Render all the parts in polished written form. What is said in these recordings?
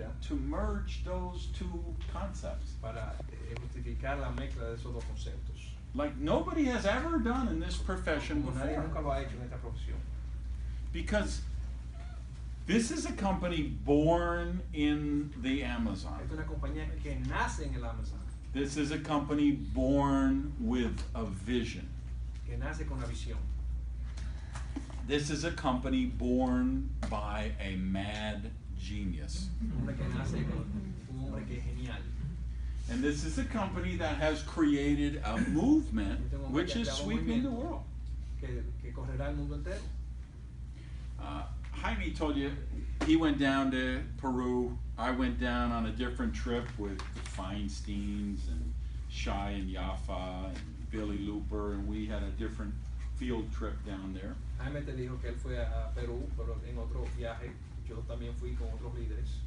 vida to merge those two concepts. para justificar la mezcla de esos dos conceptos. Like nobody has ever done in this profession Como nadie before. nunca lo ha hecho en esta profesión. Because this is a company born in the Amazon. Esta es una compañía que nace en el Amazon, This is a company born with a vision. que nace con la visión. This is a company born by a mad genius. Un hombre que nace con un hombre que es genial. And this is a company that has created a movement which is sweeping the world. Que correrá el mundo entero. Jaime told you he went down to Peru. I went down on a different trip with the Feinsteins and Shai and Yafa and Billy Looper, and we had a different field trip down there. Jaime te dijo que él fue a Perú, pero en otro viaje yo también fui con otros líderes.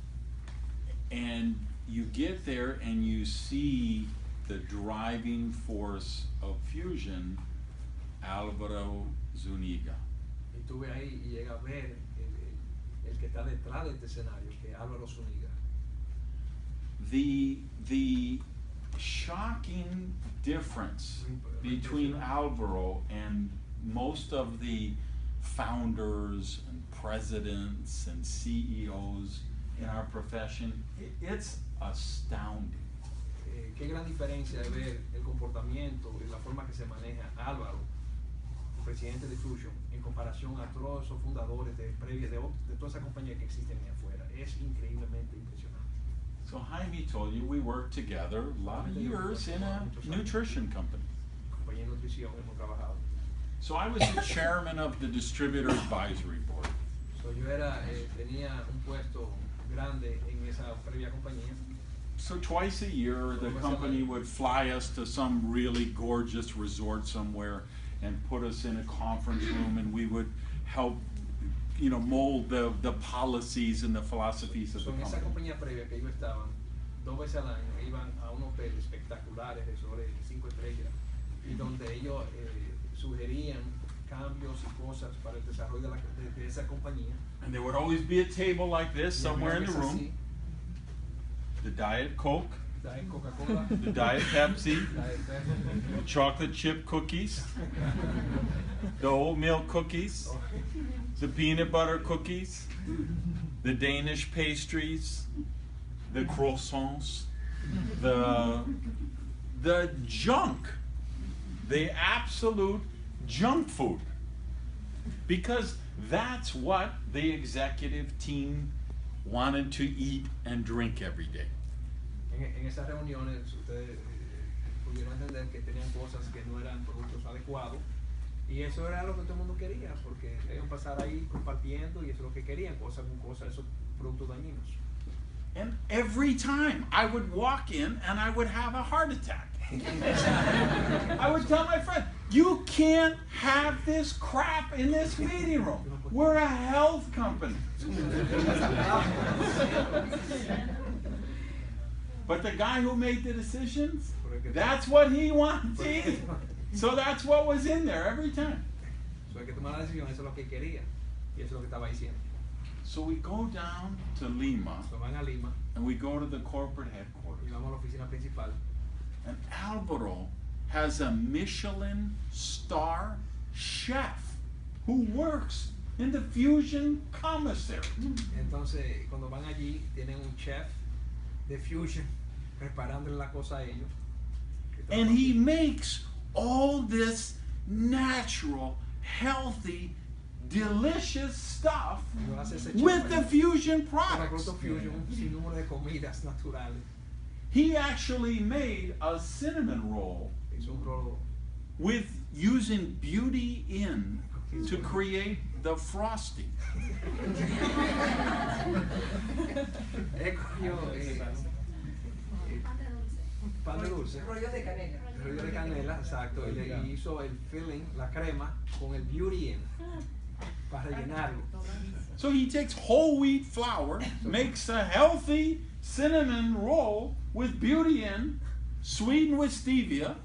And you get there and you see the driving force of Fuxion, Álvaro Zúñiga. Y estuve ahí y llegué a ver el que está detrás de este escenario, que es Álvaro Zúñiga. The shocking difference between Álvaro and most of the founders and presidents and CEOs in our profession, it's astounding. Qué gran diferencia de ver el comportamiento y la forma que se maneja Álvaro, el presidente de Fuxion, en comparación a todos esos fundadores de toda esa compañía que existen ahí afuera. Es increíblemente impresionante. So Jaime told you we worked together a lot of years in a nutrition company. Compañía de nutrición hemos trabajado. So I was the chairman of the distributor advisory board. So yo tenía un puesto grande en esa previa compañía. So twice a year, the company would fly us to some really gorgeous resort somewhere and put us in a conference room, and we would help, mold the policies and the philosophies of the En esa company. compañía previa que ellos estaban, 2 veces al año iban a un hotel espectaculares, resorts de 5 estrellas, y donde ellos sugerían cambios y cosas para el desarrollo de esa compañía. And there would always be a table like this Y somewhere in the había mesas room. así, The Diet Coke, Diet Coca-Cola, the Diet Pepsi, Diet Pepsi, chocolate chip cookies, the oatmeal cookies, the peanut butter cookies, the Danish pastries, the croissants, the junk, the absolute junk food. Because that's what the executive team wanted to eat and drink every day. En esas reuniones ustedes pudieron entender que tenían cosas que no eran productos adecuados, y eso era lo que todo el mundo quería, porque ellos pasar ahí compartiendo, y eso es lo que querían, cosas, esos productos dañinos. And every time I would walk in and I would have a heart attack. I would tell my friend, you can't have this crap in this meeting room. We're a health company. But the guy who made the decisions, that's what he wanted to eat. So that's what was in there every time. So hay que tomar la decisión, eso es lo que quería, y eso es lo que estaba diciendo. So we go down to Lima So van a Lima, and we go to the corporate y headquarters. vamos a la oficina principal. And Álvaro has a Michelin star chef who works in the Fuxion commissary. Entonces, cuando van allí, tienen un chef de Fuxion preparándole la cosa a ellos. And he makes all this natural, healthy, delicious stuff Lo hace ese chef with the ahí, Fuxion con el products. producto Fuxion, un sinnúmero de comidas naturales. He actually made a cinnamon roll Hizo un rolo with using Beauty In to create the frosting. Él cogió pan de dulce, Rollo de canela. rollo de canela, exacto, y le hizo el filling, la crema, con el Beauty In, para rellenarlo. So he takes whole wheat flour, makes a healthy cinnamon roll with Beauty In, sweetened with stevia,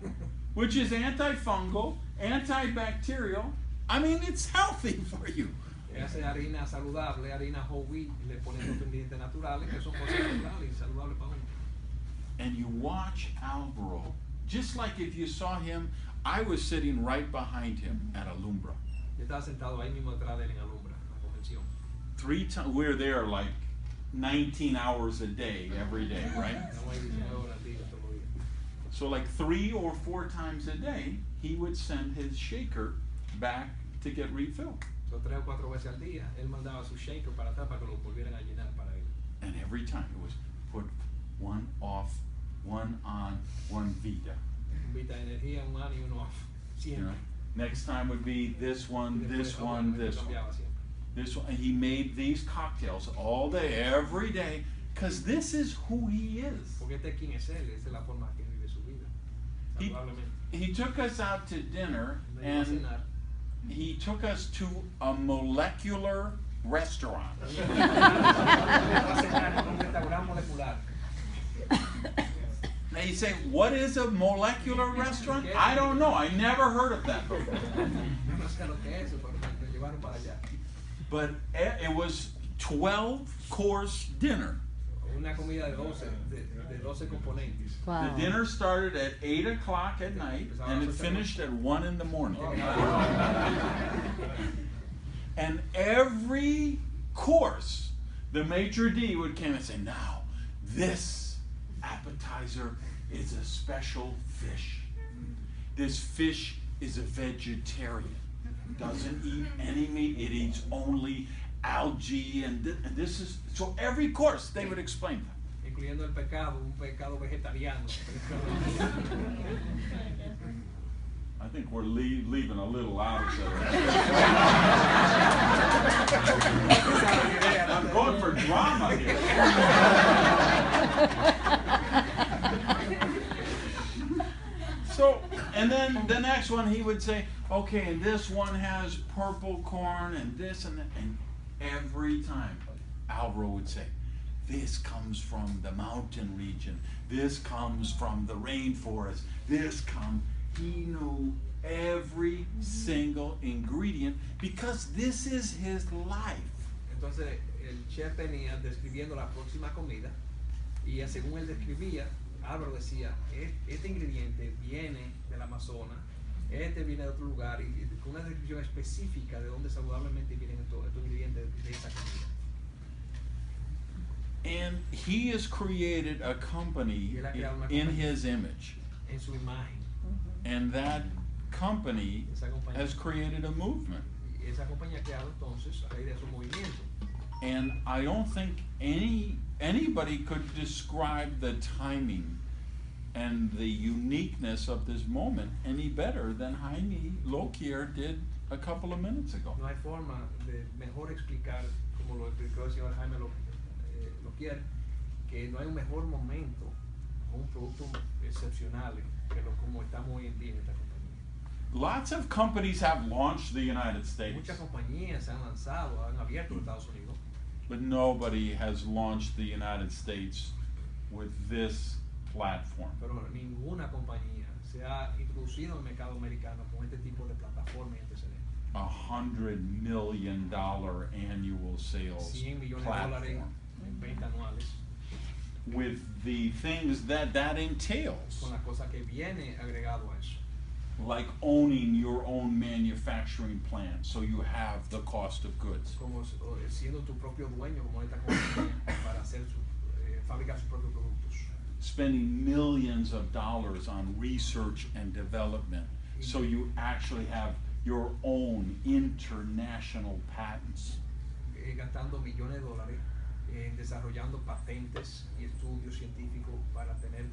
which is antifungal, antibacterial. I mean, it's healthy for you. que hace harina saludable, harina whole wheat, le pone los ingredientes naturales, que son cosas naturales y saludables para uno. And you watch Alvaro, just like if you saw him, I was sitting right behind him at Alumbra. Yo estaba sentado ahí mismo detrás de él en Alumbra, en la convención. 3 times, we're there like 19 hours a day, every day, right? Estamos ahí 19 horas al día, todos los días. So like 3 or 4 times a day, he would send his shaker back to get refilled. So 3 o 4 veces al día, él mandaba su shaker para atrás para que lo volvieran a llenar para él. And every time it was put one off, one on, one Vita. Un Vita de energía, un on y uno off. You Siempre. know? Next time would be this one, this one, this one. Cambiaba siempre. This one. And he made these cocktails all day, every day, because this is who he is. Porque este quién es él, esa es la forma que vive su vida. He, Saludablemente. he took us out to dinner, Nos llevó a and cenar. he took us to a molecular restaurant. Nos llevó a cenar en un restaurante molecular. Now you say, what is a molecular restaurant? I don't know. I never heard of that before. No sé lo que es eso, pero me llevaron para allá. But it was 12-course dinner. Una comida de 12 componentes. Wow. The dinner started at 8 o'clock at night, and it finished at 1 in the morning. And every course, the maitre d' would come and say, now, this appetizer is a special fish. This fish is a vegetarian. Doesn't eat any meat. It eats only algae, and this is, so every course they would explain that. Incluyendo el pecado, un pecado vegetariano. I think we're leaving a little out of there. I'm going for drama here. So, and then the next one he would say, okay, and this one has purple corn, and this and that, and every time Alvaro would say, this comes from the mountain region, this comes from the rainforest, this comes, he knew every single ingredient because this is his life. Entonces el chef venía describiendo la próxima comida y según él describía, Álvaro decía, este ingrediente viene del Amazonas, este viene de otro lugar, y con una descripción específica de dónde saludablemente vienen estos ingredientes de esa comida. And he has created a company in his image. En su imagen. And that company has created a movement. Y esa compañía ha creado entonces a raíz de su movimiento. And I don't think anybody could describe the timing and the uniqueness of this moment any better than Jaime Loquier did a couple of minutes ago. No hay forma de mejor explicar, como lo explicó el señor Jaime Loquier, que no hay un mejor momento o un producto excepcional que lo como estamos hoy en día en esta compañía. Lots of companies have launched the United States, Muchas compañías se han lanzado, han abierto los Estados Unidos, but nobody has launched the United States with this platform. pero ninguna compañía se ha introducido en el mercado americano con este tipo de plataforma y antecedentes. $100 million annual sales 100 millones de dólares platform en ventas anuales, with the things that entails, con la cosa que viene agregado a eso. like owning your own manufacturing plant so you have the cost of goods. Como siendo tu propio dueño, como esta compañía, para hacer fabricar sus propios productos. Spending millions of dollars on research and development so you actually have your own international patents. Gastando millones de dólares desarrollando patentes y estudios científicos para tener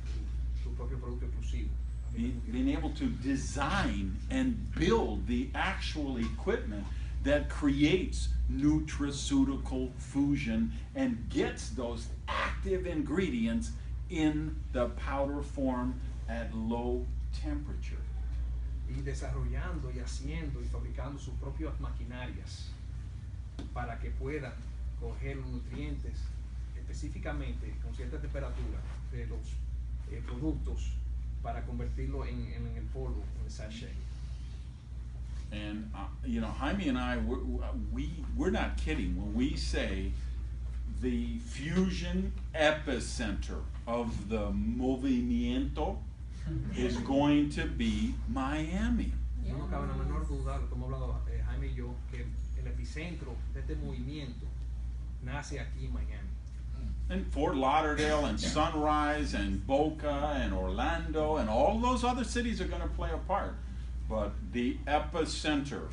tu propio producto exclusivo. Being able to design and build the actual equipment that creates nutraceutical fusion and gets those active ingredients in the powder form at low temperature. Y desarrollando y haciendo y fabricando sus propias maquinarias para que puedan coger los nutrientes específicamente con cierta temperatura de los productos para convertirlo en el polvo, en el sachet. And you know, Jaime and I, we're not kidding when we say the fusion epicenter of the movimiento is going to be Miami. No cabe la menor duda, lo estamos hablando Jaime y yo, que el epicentro de este movimiento nace aquí en Miami. And Fort Lauderdale and Sunrise and Boca and Orlando and all those other cities are going to play a part. But the epicenter,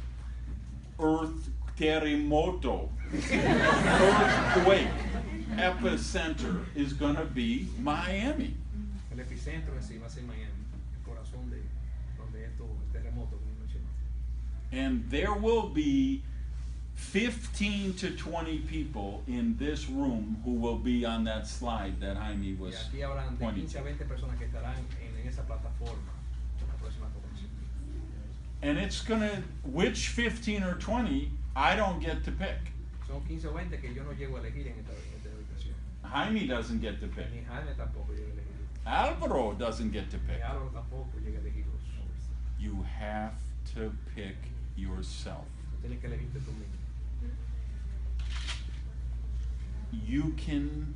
earth terremoto, earthquake, epicenter is going to be Miami. El epicentro en sí va a ser Miami, el corazón de donde esto, el terremoto, como mencionó. And there will be 15 to 20 people in this room who will be on that slide that Jaime was Y aquí habrán de pointing 15 a to. 20 personas que estarán en esa plataforma en la próxima convención. And it's gonna, which 15 or 20, I don't get to pick. Son 15 o 20 que yo no llego a elegir en esta habitación. Jaime doesn't get to pick. Ni Jaime tampoco llega a elegir. Alvaro doesn't get to Ni pick. Álvaro tampoco llega a elegirlos. You have to pick yourself. Tú tienes que elegirte tú mismo. You can,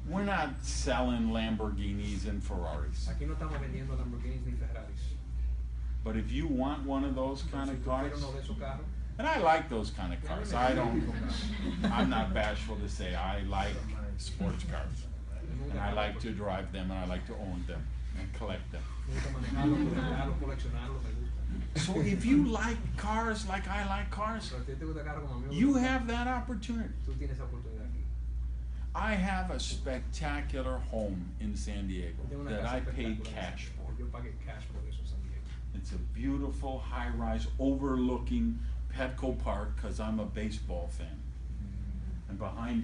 we're not selling Lamborghinis and Ferraris. Aquí no estamos vendiendo Lamborghinis ni Ferraris. But if you want one of those kind Si of tú cars, quieres uno de esos carros, and I like those kind of cars. I don't, I'm not bashful to say I like sports cars. And I like to drive them and I like to own them and collect them. me gusta manejarlos, coleccionarlos, coleccionarlos, me gusta. So if you like cars like I like cars, Pero si a ti te gusta carro como a mí me you gusta, have that opportunity. tú tienes esa oportunidad aquí. I have a spectacular home in San Diego Yo tengo una that casa I paid espectacular. cash for. Yo pagué cash por eso en San Diego. It's a beautiful high-rise overlooking Petco Park because I'm a baseball fan. And behind that